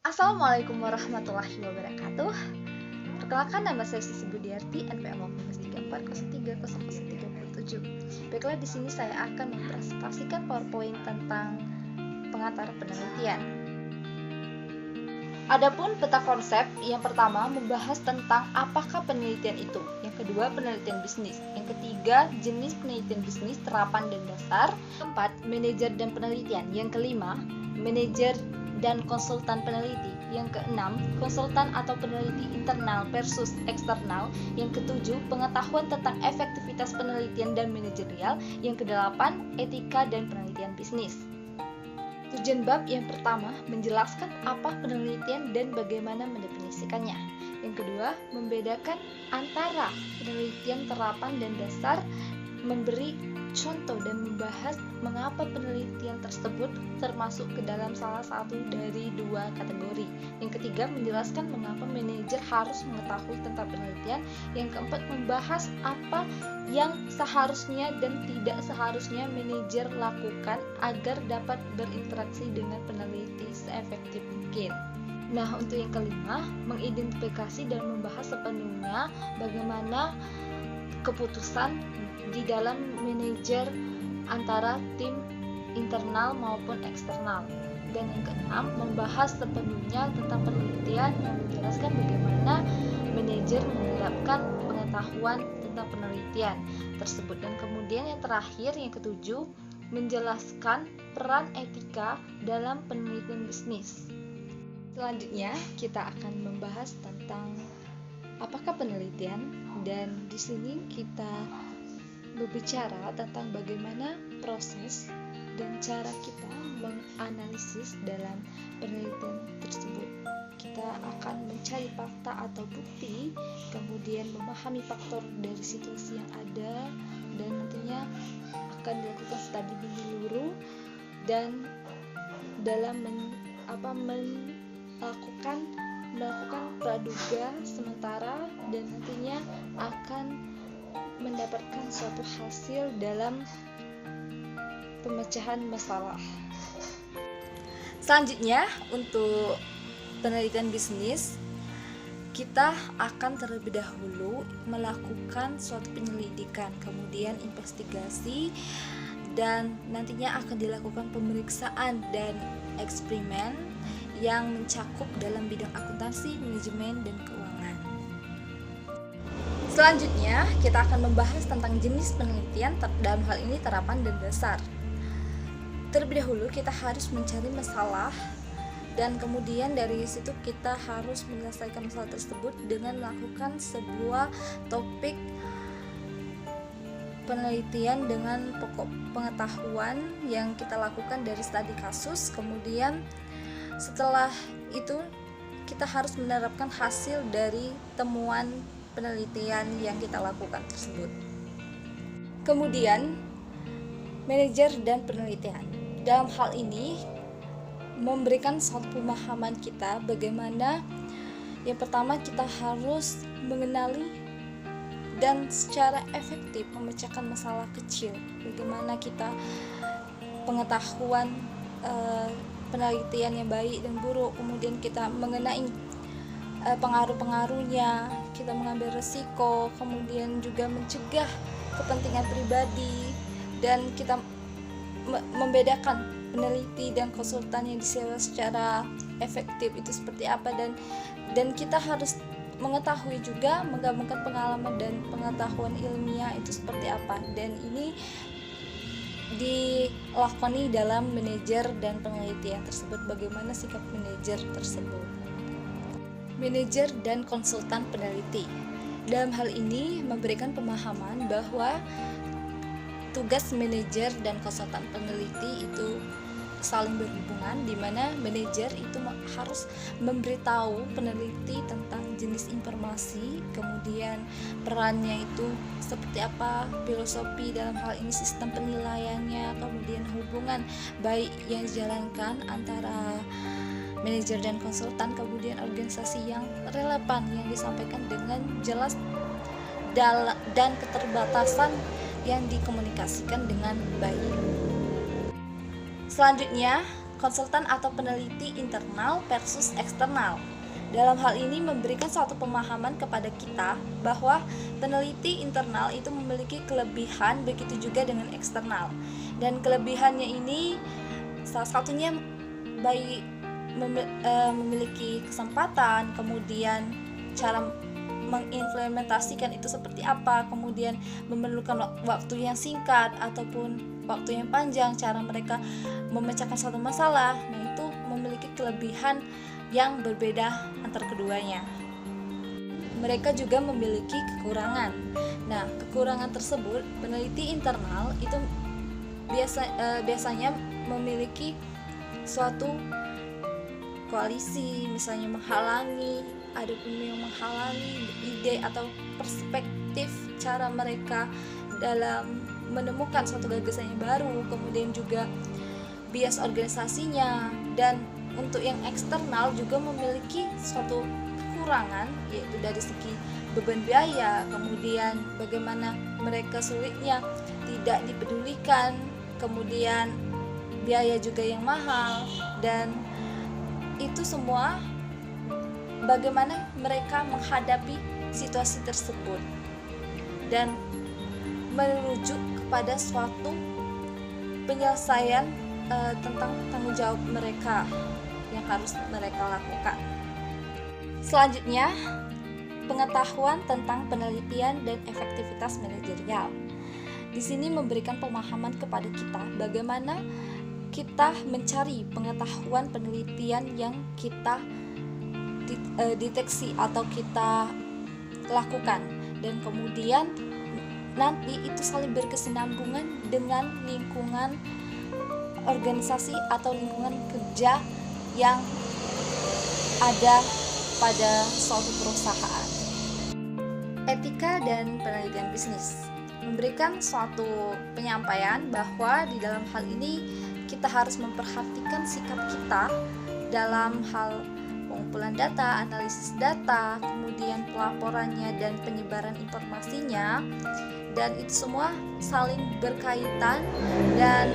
Assalamualaikum warahmatullahi wabarakatuh. Perkenalkan, nama saya Sisi Budiarti, NPM 13030030037. Baiklah, di sini saya akan mempresentasikan PowerPoint tentang pengantar penelitian. Adapun peta konsep, yang pertama membahas tentang apakah penelitian itu. Yang kedua, penelitian bisnis. Yang ketiga, jenis penelitian bisnis, terapan dan dasar. Keempat, manajer dan penelitian. Yang kelima, manajer dan konsultan peneliti. Yang keenam, konsultan atau peneliti internal versus eksternal. Yang ketujuh, pengetahuan tentang efektivitas penelitian dan manajerial. Yang kedelapan, etika dan penelitian bisnis. Tujuan bab yang pertama menjelaskan apa penelitian dan bagaimana mendefinisikannya. Yang kedua, membedakan antara penelitian terapan dan dasar, memberi contoh dan membahas mengapa penelitian tersebut termasuk ke dalam salah satu dari dua kategori. Yang ketiga, menjelaskan mengapa manajer harus mengetahui tentang penelitian. Yang keempat, membahas apa yang seharusnya dan tidak seharusnya manajer lakukan agar dapat berinteraksi dengan peneliti seefektif mungkin. Nah, untuk yang kelima, mengidentifikasi dan membahas sepenuhnya bagaimana keputusan di dalam manajer antara tim internal maupun eksternal. Dan yang keenam, membahas sepenuhnya tentang penelitian yang menjelaskan bagaimana manajer menerapkan pengetahuan tentang penelitian tersebut. Dan kemudian yang terakhir, yang ketujuh, menjelaskan peran etika dalam penelitian bisnis. Selanjutnya, kita akan membahas tentang apakah penelitian, dan di sini kita berbicara tentang bagaimana proses dan cara kita menganalisis dalam penelitian tersebut. Kita akan mencari fakta atau bukti, kemudian memahami faktor dari situasi yang ada, dan nantinya akan dilakukan studi menyeluruh dan dalam melakukan praduga sementara, dan nantinya akan mendapatkan suatu hasil dalam pemecahan masalah. Selanjutnya, untuk penelitian bisnis, kita akan terlebih dahulu melakukan suatu penyelidikan, kemudian investigasi, dan nantinya akan dilakukan pemeriksaan dan eksperimen yang mencakup dalam bidang akuntansi, manajemen, dan keuangan. Selanjutnya, kita akan membahas tentang jenis penelitian, dalam hal ini terapan dan dasar. Terlebih dahulu kita harus mencari masalah, dan kemudian dari situ kita harus menyelesaikan masalah tersebut dengan melakukan sebuah topik penelitian dengan pokok pengetahuan yang kita lakukan dari studi kasus. Kemudian setelah itu kita harus menerapkan hasil dari temuan penelitian yang kita lakukan tersebut. Kemudian, manajer dan penelitian. Dalam hal ini memberikan suatu pemahaman kita bagaimana yang pertama kita harus mengenali dan secara efektif memecahkan masalah kecil. Bagaimana kita pengetahuan penelitian yang baik dan buruk, kemudian kita mengenai pengaruh-pengaruhnya, kita mengambil resiko, kemudian juga mencegah kepentingan pribadi, dan kita membedakan peneliti dan konsultan yang disewa secara efektif itu seperti apa, dan kita harus mengetahui juga menggabungkan pengalaman dan pengetahuan ilmiah itu seperti apa, dan ini dilakoni dalam manajer dan penelitian tersebut. Bagaimana sikap manajer tersebut? Manajer dan konsultan peneliti dalam hal ini memberikan pemahaman bahwa tugas manajer dan konsultan peneliti itu saling berhubungan, di mana manajer itu harus memberitahu peneliti tentang jenis informasi, kemudian perannya itu seperti apa, filosofi dalam hal ini sistem penilaiannya, kemudian hubungan baik yang dijalankan antara manajer dan konsultan, kemudian organisasi yang relevan yang disampaikan dengan jelas dan keterbatasan yang dikomunikasikan dengan baik. Selanjutnya, konsultan atau peneliti internal versus eksternal. Dalam hal ini memberikan suatu pemahaman kepada kita bahwa peneliti internal itu memiliki kelebihan, begitu juga dengan eksternal. Dan kelebihannya ini salah satunya baik memiliki kesempatan, kemudian cara mengimplementasikan itu seperti apa, kemudian memerlukan waktu yang singkat ataupun waktu yang panjang, cara mereka memecahkan suatu masalah. Nah, itu memiliki kelebihan yang berbeda antar keduanya. Mereka juga memiliki kekurangan. Nah, kekurangan tersebut peneliti internal itu biasanya memiliki suatu koalisi, misalnya ada pun yang menghalangi ide atau perspektif cara mereka dalam menemukan suatu gagasan yang baru, kemudian juga bias organisasinya. Dan untuk yang eksternal juga memiliki suatu kekurangan, yaitu dari segi beban biaya, kemudian bagaimana mereka sulitnya tidak dipedulikan, kemudian biaya juga yang mahal, dan itu semua bagaimana mereka menghadapi situasi tersebut dan merujuk kepada suatu penyelesaian tentang tanggung jawab mereka yang harus mereka lakukan. Selanjutnya, pengetahuan tentang penelitian dan efektivitas manajerial. Di sini memberikan pemahaman kepada kita bagaimana kita mencari pengetahuan penelitian yang kita deteksi atau kita lakukan, dan kemudian nanti itu saling berkesinambungan dengan lingkungan organisasi atau lingkungan kerja yang ada pada suatu perusahaan. Etika dan penelitian bisnis memberikan suatu penyampaian bahwa di dalam hal ini kita harus memperhatikan sikap kita dalam hal pengumpulan data, analisis data, kemudian pelaporannya dan penyebaran informasinya, dan itu semua saling berkaitan dan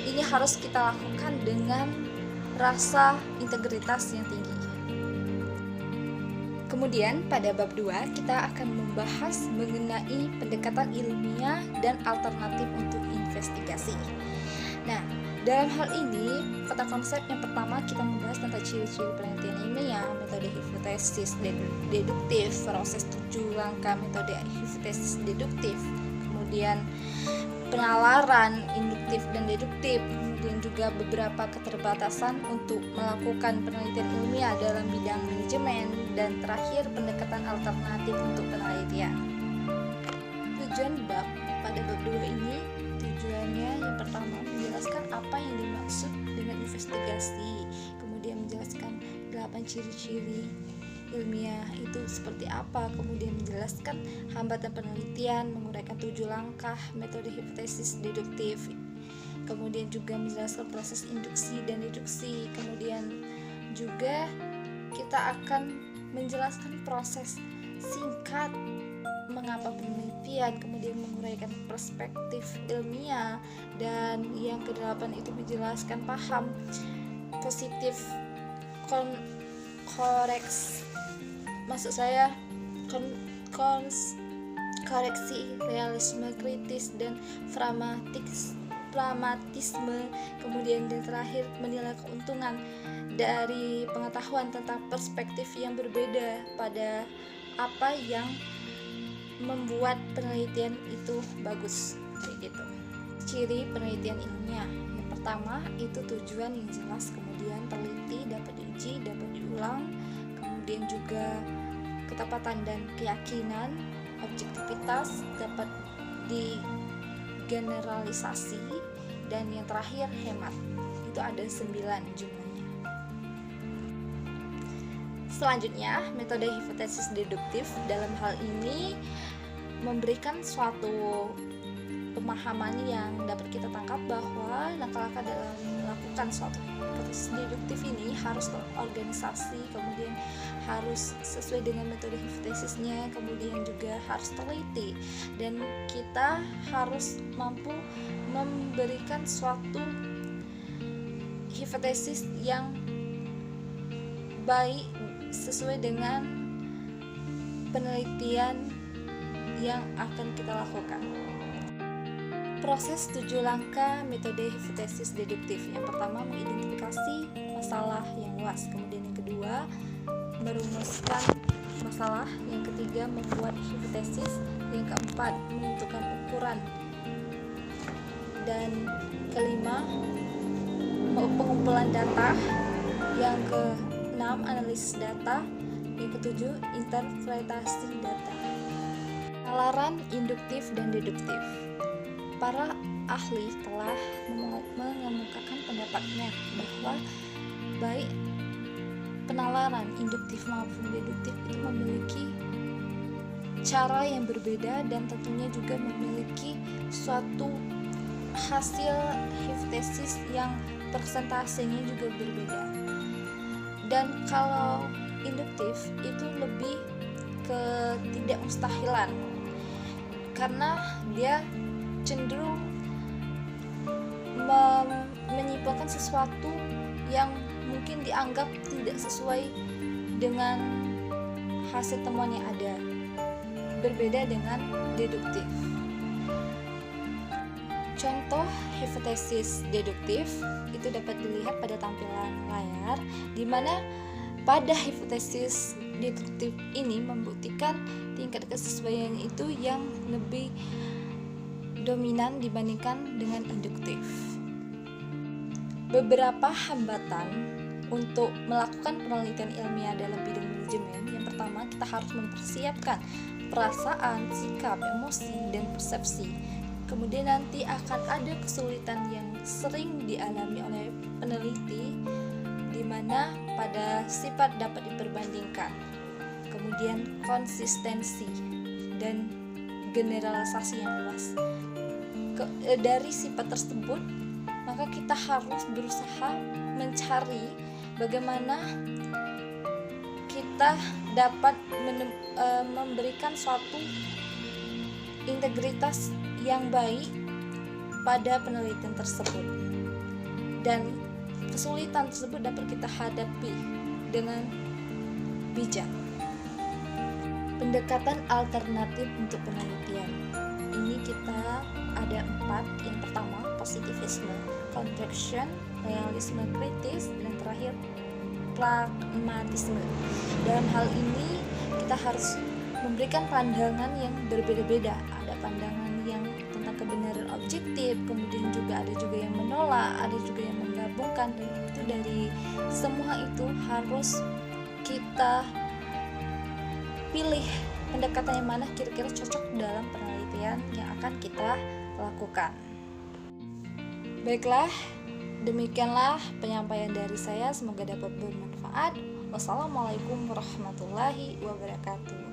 ini harus kita lakukan dengan rasa integritas yang tinggi. Kemudian pada bab 2 kita akan membahas mengenai pendekatan ilmiah dan alternatif untuk investigasi. Nah, dalam hal ini, kata konsep yang pertama kita membahas tentang ciri-ciri penelitian ilmiah, metode hipotesis deduktif, proses 7 langkah metode hipotesis deduktif, kemudian penalaran induktif dan deduktif, kemudian juga beberapa keterbatasan untuk melakukan penelitian ilmiah dalam bidang manajemen, dan terakhir pendekatan alternatif untuk penelitian. Tujuan bab pada bab 2 ini, tujuannya yang pertama menjelaskan apa yang dimaksud dengan investigasi, kemudian menjelaskan 8 ciri-ciri ilmiah itu seperti apa, kemudian menjelaskan hambatan penelitian, menguraikan 7 langkah metode hipotesis deduktif, kemudian juga menjelaskan proses induksi dan deduksi, kemudian juga kita akan menjelaskan proses singkat mengapa penelitian, kemudian menguraikan perspektif ilmiah, dan yang ke-8 itu menjelaskan paham positif koreksi, realisme kritis, dan pragmatisme, kemudian dan terakhir menilai keuntungan dari pengetahuan tentang perspektif yang berbeda pada apa yang membuat penelitian itu bagus, kayak gitu. Ciri penelitian ilmiah yang pertama itu tujuan yang jelas, kemudian teliti, dapat diuji, dapat diulang, kemudian juga ketepatan dan keyakinan, objektivitas, dapat digeneralisasi, dan yang terakhir hemat. Itu ada 9 jumlahnya. Selanjutnya, metode hipotesis deduktif dalam hal ini memberikan suatu pemahaman yang dapat kita tangkap bahwa langkah-langkah dalam melakukan suatu hipotesis deduktif ini harus terorganisasi, kemudian harus sesuai dengan metode hipotesisnya, kemudian juga harus teliti, dan kita harus mampu memberikan suatu hipotesis yang baik sesuai dengan penelitian yang akan kita lakukan. Proses 7 langkah metode hipotesis deduktif. Yang pertama, mengidentifikasi masalah yang luas. Kemudian yang kedua, merumuskan masalah. Yang ketiga, membuat hipotesis. Yang keempat, menentukan ukuran. Dan kelima, pengumpulan data. Yang keenam, analisis data. Yang ketujuh, interpretasi data. Penalaran induktif dan deduktif. Para ahli telah mengemukakan pendapatnya bahwa baik penalaran induktif maupun deduktif itu memiliki cara yang berbeda dan tentunya juga memiliki suatu hasil hipotesis yang persentasenya juga berbeda. Dan kalau induktif itu lebih ke tidak mustahilan, karena dia cenderung menyimpulkan sesuatu yang mungkin dianggap tidak sesuai dengan hasil temuan yang ada, berbeda dengan deduktif. Contoh hipotesis deduktif itu dapat dilihat pada tampilan layar, di mana pada hipotesis deduktif ini membuktikan tingkat kesesuaian itu yang lebih dominan dibandingkan dengan induktif. Beberapa hambatan untuk melakukan penelitian ilmiah dalam bidang manajemen. Yang pertama, kita harus mempersiapkan perasaan, sikap, emosi, dan persepsi. Kemudian nanti akan ada kesulitan yang sering dialami oleh peneliti, di mana pada sifat dapat diperbandingkan. Kemudian konsistensi dan generalisasi yang luas. Dari sifat tersebut, maka kita harus berusaha mencari bagaimana kita dapat memberikan suatu integritas yang baik pada penelitian tersebut, dan kesulitan tersebut dapat kita hadapi dengan bijak. Pendekatan alternatif untuk penelitian ini kita ada 4. Yang pertama, positivisme, contraction, realisme kritis, dan terakhir pragmatisme. Dalam hal ini kita harus memberikan pandangan yang berbeda-beda. Ada pandangan yang tentang kebenaran objektif, kemudian juga ada juga yang menolak, ada juga yang menggabungkan, dan itu dari semua itu harus kita pilih pendekatan yang mana kira-kira cocok dalam penelitian yang akan kita lakukan. Baiklah, demikianlah penyampaian dari saya, semoga dapat bermanfaat. Wassalamualaikum warahmatullahi wabarakatuh.